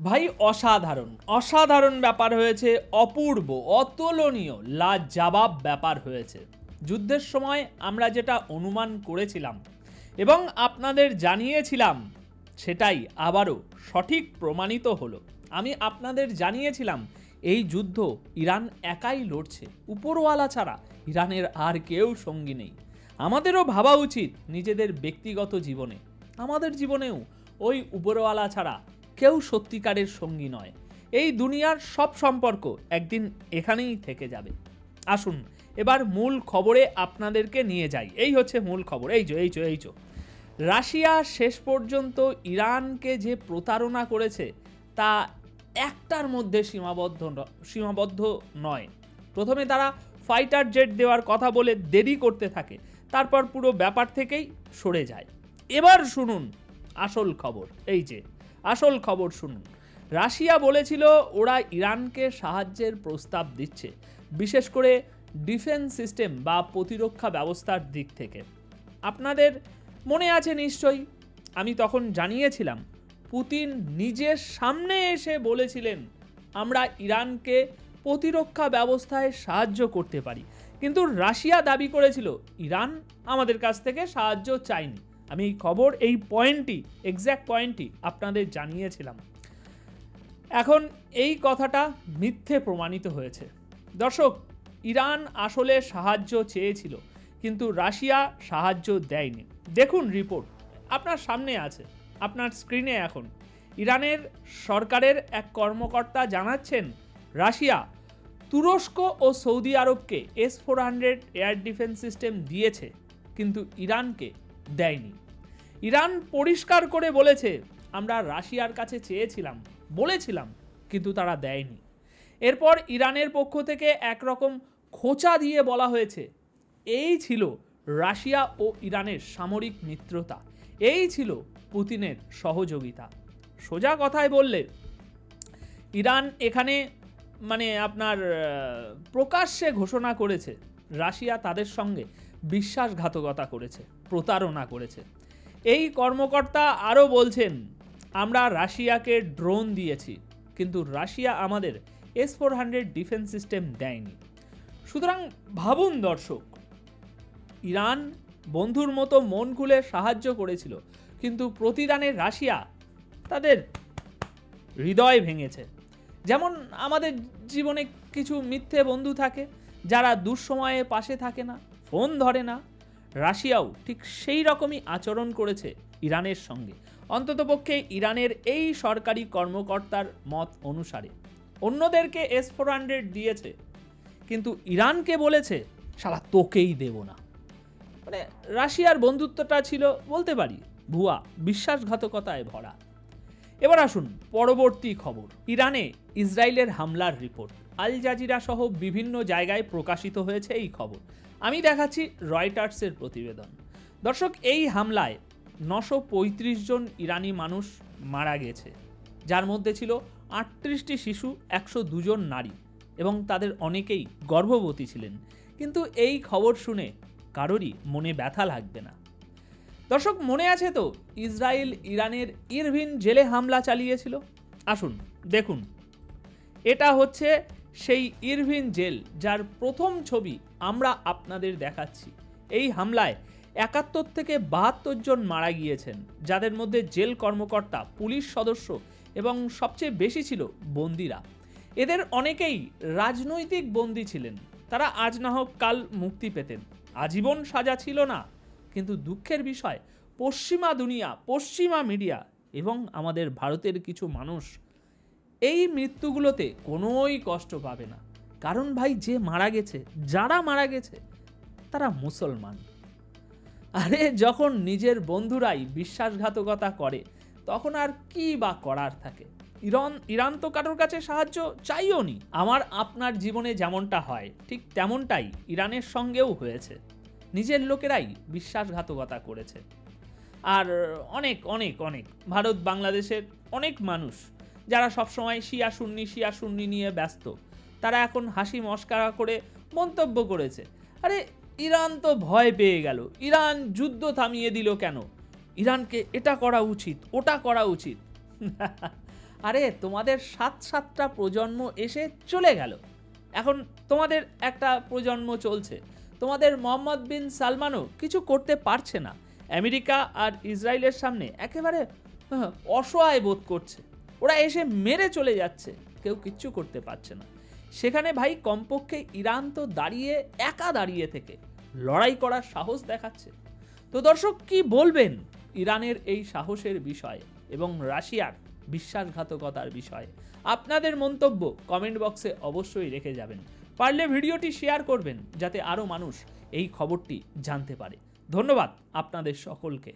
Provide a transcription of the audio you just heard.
ভাই অসাধারণ অসাধারণ ব্যাপার হয়েছে, অপূর্ব অতুলনীয় লাজবাব ব্যাপার হয়েছে। যুদ্ধের সময় আমরা যেটা অনুমান করেছিলাম এবং আপনাদের জানিয়েছিলাম সেটাই আবারও সঠিক প্রমাণিত হলো। আমি আপনাদের জানিয়েছিলাম এই যুদ্ধ ইরান একাই লড়ছে, উপরওয়ালা ছাড়া ইরানের আর কেউ সঙ্গী নেই। আমাদেরও ভাবা উচিত নিজেদের ব্যক্তিগত জীবনে, আমাদের জীবনেও ওই উপরওয়ালা ছাড়া কেউ সত্যিকারের সঙ্গী নয়। এই দুনিয়ার সব সম্পর্ক একদিন এখানেই থেকে যাবে। আসুন এবার মূল খবরে আপনাদেরকে নিয়ে যাই। এই হচ্ছে মূল খবর। এই যে রাশিয়া শেষ পর্যন্ত ইরানকে যে প্রতারণা করেছে তা একটার মধ্যে সীমাবদ্ধ নয়। প্রথমে তারা ফাইটার জেট দেওয়ার কথা বলে দেরি করতে থাকে, তারপর পুরো ব্যাপার থেকেই সরে যায়। এবার শুনুন আসল খবর। এই যে আসল খবর শুনুন। রাশিয়া বলেছিল ওরা ইরানকে সাহায্যের প্রস্তাব দিচ্ছে, বিশেষ করে ডিফেন্স সিস্টেম বা প্রতিরক্ষা ব্যবস্থার দিক থেকে। আপনাদের মনে আছে নিশ্চয়ই, আমি তখন জানিয়েছিলাম পুতিন নিজের সামনে এসে বলেছিলেন আমরা ইরানকে প্রতিরক্ষা ব্যবস্থায় সাহায্য করতে পারি, কিন্তু রাশিয়া দাবি করেছিল ইরান আমাদের কাছ থেকে সাহায্য চায়নি। আমি এই খবর, এই পয়েন্টটি, এক্স্যাক্ট পয়েন্টটি আপনাদের জানিয়েছিলাম। এখন এই কথাটা মিথ্যে প্রমাণিত হয়েছে। দর্শক, ইরান আসলে সাহায্য চেয়েছিল, কিন্তু রাশিয়া সাহায্য দেয়নি। দেখুন রিপোর্ট আপনার সামনে আছে, আপনার স্ক্রিনে। এখন ইরানের সরকারের এক কর্মকর্তা জানাচ্ছেন রাশিয়া তুরস্ক ও সৌদি আরবকে S-400 এয়ার ডিফেন্স সিস্টেম দিয়েছে, কিন্তু ইরানকে দেয়নি। ইরান পরিষ্কার করে বলেছে আমরা রাশিয়ার কাছে বলেছিলাম, কিন্তু তারা দেয়নি। এরপর ইরানের পক্ষ থেকে একরকম খোঁচা দিয়ে বলা হয়েছে এই ছিল রাশিয়া ও ইরানের সামরিক মিত্রতা, এই ছিল পুতিনের সহযোগিতা। সোজা কথায় বললে ইরান এখানে আপনার প্রকাশ্যে ঘোষণা করেছে রাশিয়া তাদের সঙ্গে বিশ্বাসঘাতকতা করেছে, প্রতারণা করেছে। এই কর্মকর্তা আরও বলছেন আমরা রাশিয়াকে ড্রোন দিয়েছি, কিন্তু রাশিয়া আমাদের S-400 ডিফেন্স সিস্টেম দেয়নি। সুতরাং ভাবুন দর্শক, ইরান বন্ধুর মতো মন খুলে সাহায্য করেছিল, কিন্তু প্রতিদানে রাশিয়া তাদের হৃদয় ভেঙেছে। যেমন আমাদের জীবনে কিছু মিথ্যে বন্ধু থাকে যারা দুঃসময়ে পাশে থাকে না, ফোন ধরে না। রাশিয়াও ঠিক সেই রকমই আচরণ করেছে ইরানের সঙ্গে, অন্ততপক্ষে ইরানের এই সরকারি কর্মকর্তার মত অনুসারে। অন্যদেরকে S-400 দিয়েছে, কিন্তু ইরানকে বলেছে শালা তোকেই দেব না। রাশিয়ার বন্ধুত্বটা ছিল বলতে পারি ভুয়া, বিশ্বাসঘাতকতায় ভরা। এবার আসুন পরবর্তী খবর। ইরানে ইসরায়েলের হামলার রিপোর্ট আল জাজিরা সহ বিভিন্ন জায়গায় প্রকাশিত হয়েছে এই খবর। আমি দেখাচ্ছি রয়টার্সের প্রতিবেদন। দর্শক, এই হামলায় 935 জন ইরানি মানুষ মারা গেছে, যার মধ্যে ছিল 38টি শিশু, 102 জন নারী এবং তাদের অনেকেই গর্ভবতী ছিলেন। কিন্তু এই খবর শুনে কারোরই মনে ব্যথা লাগবে না। দর্শক, মনে আছে তো ইসরায়েল ইরানের ইরভিন জেলে হামলা চালিয়েছিল? আসুন দেখুন, এটা হচ্ছে সেই ইরভিন জেল যার প্রথম ছবি আমরা আপনাদের দেখাচ্ছি। এই হামলায় 71 থেকে 72 জন মারা গিয়েছেন, যাদের মধ্যে জেল কর্মকর্তা, পুলিশ সদস্য এবং সবচেয়ে বেশি ছিল বন্দীরা। এদের অনেকেই রাজনৈতিক বন্দী ছিলেন, তারা আজ না হোক কাল মুক্তি পেতেন। আজীবন সাজা ছিল না, কিন্তু দুঃখের বিষয় পশ্চিমা দুনিয়া, পশ্চিমা মিডিয়া এবং আমাদের ভারতের কিছু মানুষ এই মৃত্যুগুলোতে কোনোই কষ্ট পাবে না। কারণ ভাই, যে মারা গেছে, যারা মারা গেছে তারা মুসলমান। আরে যখন নিজের বন্ধুরাই বিশ্বাসঘাতকতা করে তখন আর কি বা করার থাকে? ইরান তো কারোর কাছে সাহায্য চাইও নি। আমার আপনার জীবনে যেমনটা হয় ঠিক তেমনটাই ইরানের সঙ্গেও হয়েছে। নিজের লোকেরাই বিশ্বাসঘাতকতা করেছে। আর অনেক অনেক অনেক ভারত বাংলাদেশের অনেক মানুষ যারা সবসময় শিয়া সুন্নি নিয়ে ব্যস্ত, তারা এখন হাসি মস্করা করে মন্তব্য করেছে আরে ইরান তো ভয় পেয়ে গেল, ইরান যুদ্ধ থামিয়ে দিল কেন, ইরানকে এটা করা উচিত, ওটা করা উচিত। আরে তোমাদের সাতটা প্রজন্ম এসে চলে গেল, এখন তোমাদের একটা প্রজন্ম চলছে, তোমাদের মোহাম্মদ বিন সালমানও কিছু করতে পারছে না, আমেরিকা আর ইসরায়েলের সামনে একেবারে অসহায় বোধ করছে, ওরা এসে মেরে চলে যাচ্ছে, কেউ কিচ্ছু করতে পারছে না। সেখানে ভাই কমপক্ষে ইরান তো একা দাঁড়িয়ে থেকে লড়াই করার সাহস দেখাচ্ছে। তো দর্শক, কি বলবেন ইরানের এই সাহসের বিষয়ে এবং রাশিয়ার বিশ্বাসঘাতকতার বিষয়ে? আপনাদের মন্তব্য কমেন্ট বক্সে অবশ্যই রেখে যাবেন। পারলে ভিডিওটি শেয়ার করবেন যাতে আরও মানুষ এই খবরটি জানতে পারে। ধন্যবাদ আপনাদের সকলকে।